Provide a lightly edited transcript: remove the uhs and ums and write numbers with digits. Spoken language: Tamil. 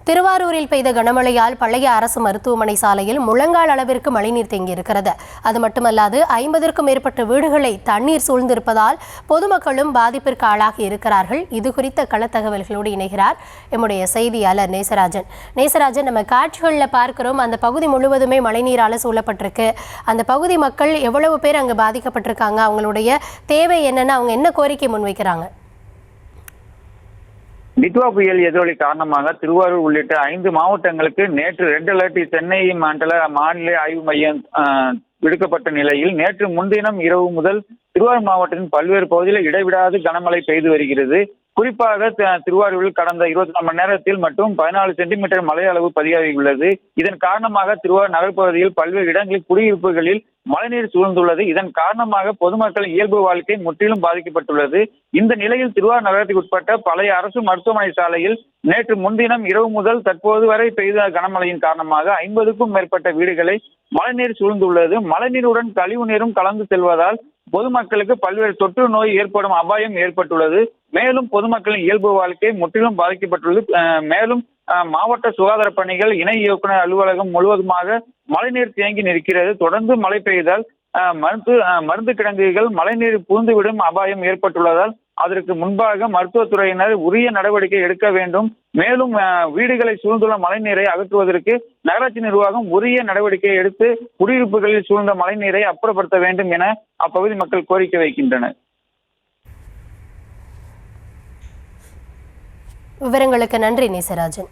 திருவாரூரில் பெய்த கனமழையால் பழைய அரசு மருத்துவமனை சாலையில் முழங்கால் அளவிற்கு மழைநீர் தேங்கியிருக்கிறது. அது மட்டுமல்லாது 50க்கும் மேற்பட்ட வீடுகளை தண்ணீர் சூழ்ந்திருப்பதால் பொதுமக்களும் பாதிப்பிற்கு ஆளாகி இருக்கிறார்கள். இது குறித்த களத்தகவல்களோடு இணைகிறார் எம்முடைய செய்தியாளர் நேசராஜன். நம்ம காட்சிகளில் பார்க்கிறோம், அந்த பகுதி முழுவதுமே மழைநீரால் சூழப்பட்டிருக்கு. அந்த பகுதி மக்கள் எவ்வளவு பேர் அங்கு பாதிக்கப்பட்டிருக்காங்க, அவங்களுடைய தேவை என்னன்னு, அவங்க என்ன கோரிக்கை முன்வைக்கிறாங்க? நிட்வா புயல் எதிரொலி காரணமாக திருவாரூர் உள்ளிட்ட 5 மாவட்டங்களுக்கு நேற்று ரெட் அலர்ட் சென்னை மண்டல வானிலை ஆய்வு மையம் விடுக்கப்பட்ட நிலையில் நேற்று முன்தினம் இரவு முதல் திருவாரூர் மாவட்டத்தின் பல்வேறு பகுதிகளில் இடைவிடாது கனமழை பெய்து வருகிறது. குறிப்பாக திருவாரூரில் கடந்த 24 மணி நேரத்தில் மட்டும் 14 சென்டிமீட்டர் மழை அளவு பதிவாகியுள்ளது. இதன் காரணமாக திருவாரூர் நகர்ப்பகுதியில் பல்வேறு இடங்களில் குடியிருப்புகளில் மழைநீர் சூழ்ந்துள்ளது. இதன் காரணமாக பொதுமக்கள் இயல்பு வாழ்க்கை முற்றிலும் பாதிக்கப்பட்டுள்ளது. இந்த நிலையில் திருவாரூர் நகரத்துக்கு உட்பட்ட பழைய அரசு மருத்துவமனை சாலையில் நேற்று முன்தினம் இரவு முதல் தற்போது வரை பெய்த கனமழையின் காரணமாக 50க்கும் மேற்பட்ட வீடுகளை மழைநீர் சூழ்ந்துள்ளது. மழைநீருடன் கழிவு நீரும் கலந்து செல்வதால் பொதுமக்களுக்கு பல்வேறு தொற்று நோய் ஏற்படும் அபாயம் ஏற்பட்டுள்ளது. மேலும் பொதுமக்களின் இயல்பு வாழ்க்கை முற்றிலும் பாதிக்கப்பட்டுள்ளது. மேலும் மாவட்ட சுகாதார பணிகள் இணை இயக்குநர் அலுவலகம் முழுவதுமாக மழைநீர் தேங்கி நிற்கிறது. தொடர்ந்து மழை பெய்தால் மருந்து கிடங்குகள் மழைநீர் புகுந்துவிடும் அபாயம் ஏற்பட்டுள்ளதால் அதற்கு முன்பாக மருத்துவத்துறையினர் உரிய நடவடிக்கை எடுக்க வேண்டும். மேலும் வீடுகளை சூழ்ந்துள்ள மழைநீரை அகற்றுவதற்கு நகராட்சி நிர்வாகம் உரிய நடவடிக்கை எடுத்து குடியிருப்புகளில் சூழ்ந்த மழைநீரை அப்புறப்படுத்த வேண்டும் என அப்பகுதி மக்கள் கோரிக்கை வைக்கின்றனர். விவரங்களுக்கு நன்றி நேசராஜன்.